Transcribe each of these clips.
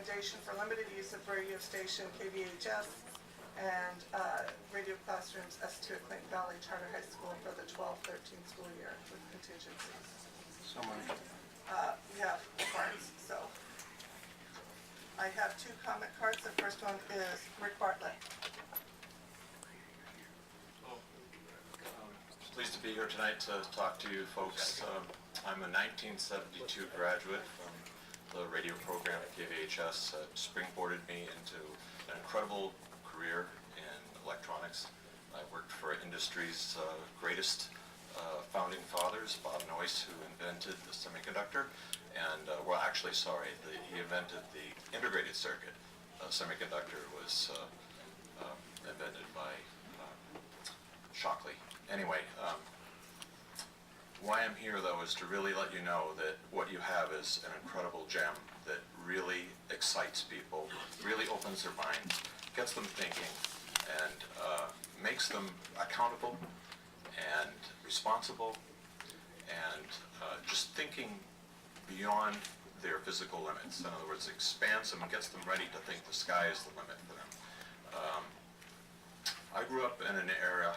recommendation for limited use of radio station KVHS and radio classrooms S2 at Clayton Valley Charter High School for the 12-13 school year with contingencies. So moved. We have cards, so I have 2 comment cards. The first one is Rick Bartlett. Pleased to be here tonight to talk to you folks. I'm a 1972 graduate from the radio program at KVHS. Springboarded me into an incredible career in electronics. I worked for industry's greatest founding fathers, Bob Noyce, who invented the semiconductor, and he invented the integrated circuit. Semiconductor was invented by Shockley. Anyway, why I'm here though is to really let you know that what you have is an incredible gem that really excites people, really opens their minds, gets them thinking, and makes them accountable and responsible and just thinking beyond their physical limits. In other words, expands them and gets them ready to think the sky is the limit for them. I grew up in an era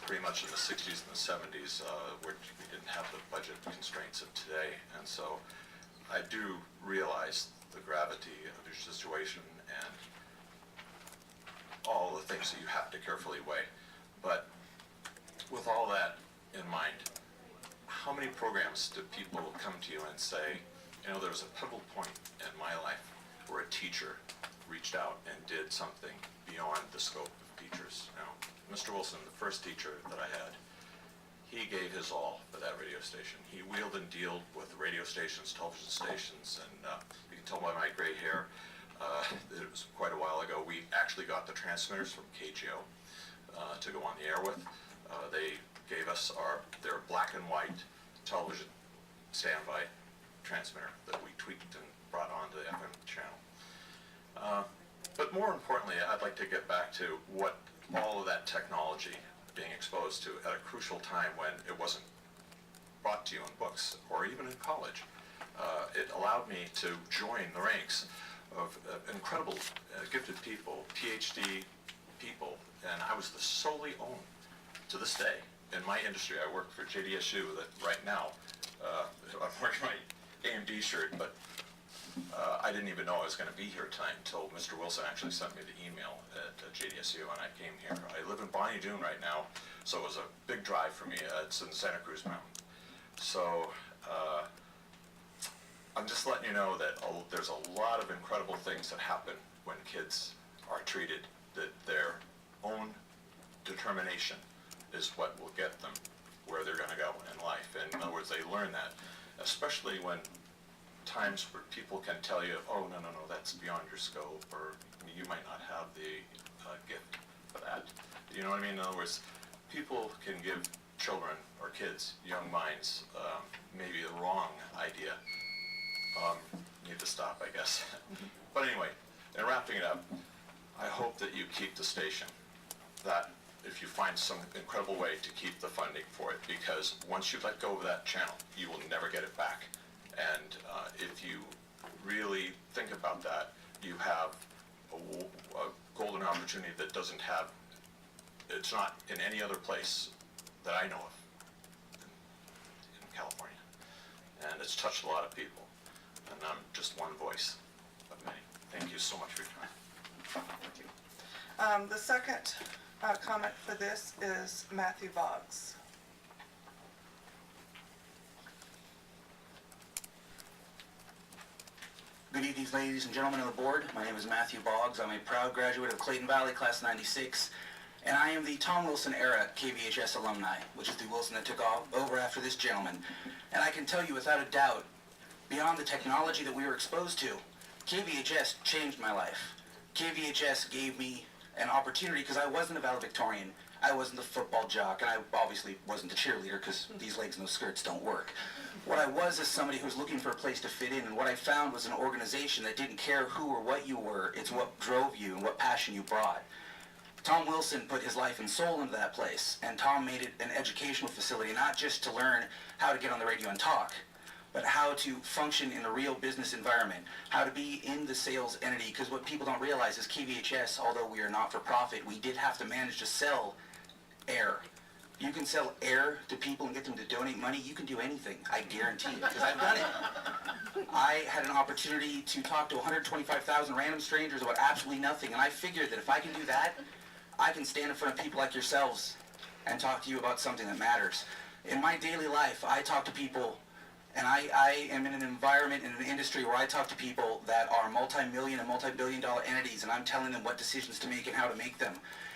pretty much in the 60s and the 70s where we didn't have the budget constraints of today, and so I do realize the gravity of your situation and all the things that you have to carefully weigh. But with all that in mind, how many programs do people come to you and say, you know, there was a pivotal point in my life where a teacher reached out and did something beyond the scope of teachers? You know, Mr. Wilson, the first teacher that I had, he gave his all for that radio station. He wheeled and dealed with radio stations, television stations, and you can tell by my gray hair, it was quite a while ago. We actually got the transmitters from KGO to go on the air with. They gave us their black and white television standby transmitter that we tweaked and brought onto the FM channel. But more importantly, I'd like to get back to what all of that technology being exposed to at a crucial time when it wasn't brought to you in books or even in college. It allowed me to join the ranks of incredible gifted people, PhD people, and I was the solely owned, to this day, in my industry. I work for JDSU that right now, I'm wearing my AMD shirt, but I didn't even know I was going to be here tonight until Mr. Wilson actually sent me the email at JDSU, and I came here. I live in Bonnie Doon right now, so it was a big drive for me. It's in Santa Cruz Mountain. So I'm just letting you know that there's a lot of incredible things that happen when kids are treated, that their own determination is what will get them where they're going to go in life. And in other words, they learn that, especially when times where people can tell you, oh, no, that's beyond your scope, or you might not have the gift for that. You know what I mean? In other words, people can give children or kids, young minds, maybe the wrong idea. Need to stop, I guess. But anyway, in wrapping it up, I hope that you keep the station. That if you find some incredible way to keep the funding for it, because once you let go of that channel, you will never get it back. And if you really think about that, you have a golden opportunity that doesn't have, it's not in any other place that I know of in California. And it's touched a lot of people. And I'm just one voice of many. Thank you so much for your time. Thank you. The second comment for this is Matthew Boggs. Good evening, ladies and gentlemen of the board. My name is Matthew Boggs. I'm a proud graduate of Clayton Valley, class 96, and I am the Tom Wilson era KVHS alumni, which is the Wilson that took over after this gentleman. And I can tell you without a doubt, beyond the technology that we were exposed to, KVHS changed my life. KVHS gave me an opportunity, because I wasn't a valedictorian, I wasn't the football jock, and I obviously wasn't the cheerleader, because these legs and those skirts don't work. What I was is somebody who was looking for a place to fit in, and what I found was an organization that didn't care who or what you were, it's what drove you and what passion you brought. Tom Wilson put his life and soul into that place, and Tom made it an educational facility, not just to learn how to get on the radio and talk, but but how to function in a real business environment, how to be in the sales entity, because what people don't realize is KVHS, although we are not for profit, we did have to manage to sell air. You can sell air to people and get them to donate money. You can do anything, I guarantee it, because I've done it. I had an opportunity to talk to 125,000 random strangers about absolutely nothing, and I figured that if I can do that, I can stand in front of people like yourselves and talk to you about something that matters. In my daily life, I talk to people, and I am in an environment, in an industry where I talk to people that are multi-million and multi-billion dollar entities, and I'm telling them what decisions to make and how to make them.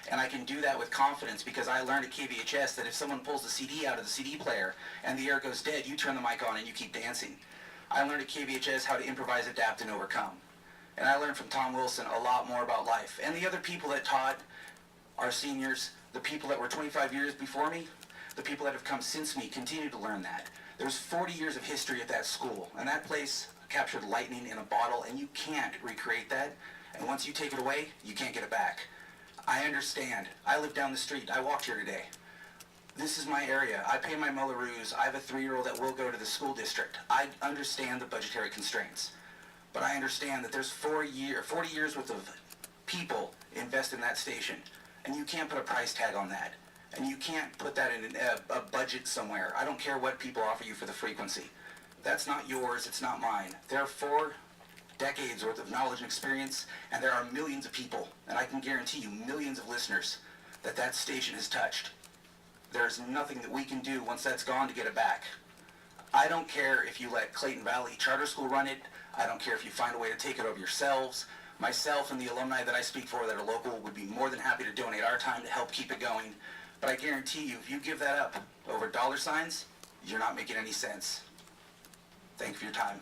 And I can do that with confidence because I learned at KVHS that if someone pulls the CD out of the CD player and the air goes dead, you turn the mic on and you keep dancing. I learned at KVHS how to improvise, adapt, and overcome. And I learned from Tom Wilson a lot more about life. And the other people that taught, our seniors, the people that were 25 years before me, the people that have come since me, continue to learn that. There's 40 years of history at that school, and that place captured lightning in a bottle, and you can't recreate that. And once you take it away, you can't get it back. I understand. I live down the street. I walked here today. This is my area. I pay my Mullaroos. I have a 3-year-old that will go to the school district. I understand the budgetary constraints. But I understand that there's 40 years worth of people invest in that station. And you can't put a price tag on that. And you can't put that in a budget somewhere. I don't care what people offer you for the frequency. That's not yours. It's not mine. There are 4 decades worth of knowledge and experience, and there are millions of people, and I can guarantee you millions of listeners, that station has touched. There's nothing that we can do once that's gone to get it back. I don't care if you let Clayton Valley Charter School run it. I don't care if you find a way to take it over yourselves. Myself and the alumni that I speak for that are local would be more than happy to donate our time to help keep it going. But I guarantee you, if you give that up over dollar signs, you're not making any sense. Thank you for your time.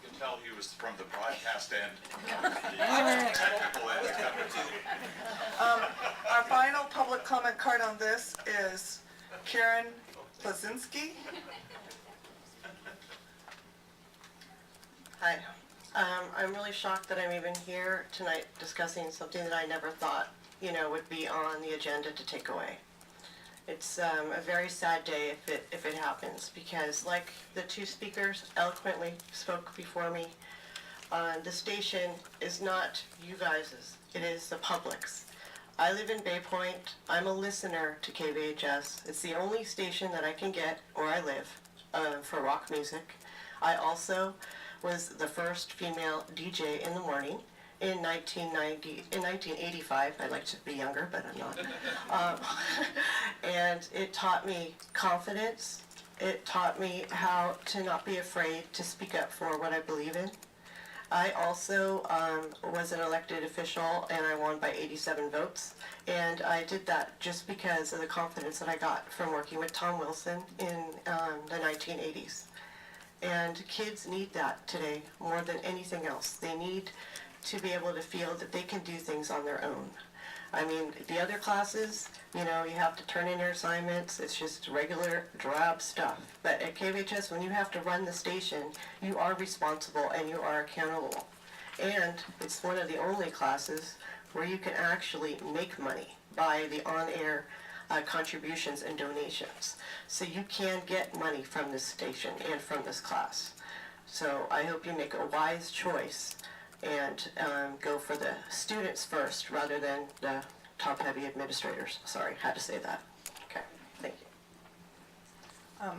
You can tell he was from the broadcast end, the technical end. Our final public comment card on this is Karen Lesinski. Hi. I'm really shocked that I'm even here tonight discussing something that I never thought, would be on the agenda to take away. It's a very sad day if it happens, because like the 2 speakers eloquently spoke before me, the station is not you guys's, it is the public's. I live in Bay Point. I'm a listener to KVHS. It's the only station that I can get where I live for rock music. I also was the first female DJ in the morning in 1985. I'd like to be younger, but I'm not. And it taught me confidence. It taught me how to not be afraid to speak up for what I believe in. I also was an elected official, and I won by 87 votes. And I did that just because of the confidence that I got from working with Tom Wilson in the 1980s. And kids need that today more than anything else. They need to be able to feel that they can do things on their own. I mean, the other classes, you have to turn in your assignments. It's just regular drab stuff. But at KVHS, when you have to run the station, you are responsible and you are accountable. And it's one of the only classes where you can actually make money by the on-air contributions and donations. So you can get money from this station and from this class. So I hope you make a wise choice and go for the students first rather than the top-heavy administrators. Sorry, had to say that. Okay, thank you.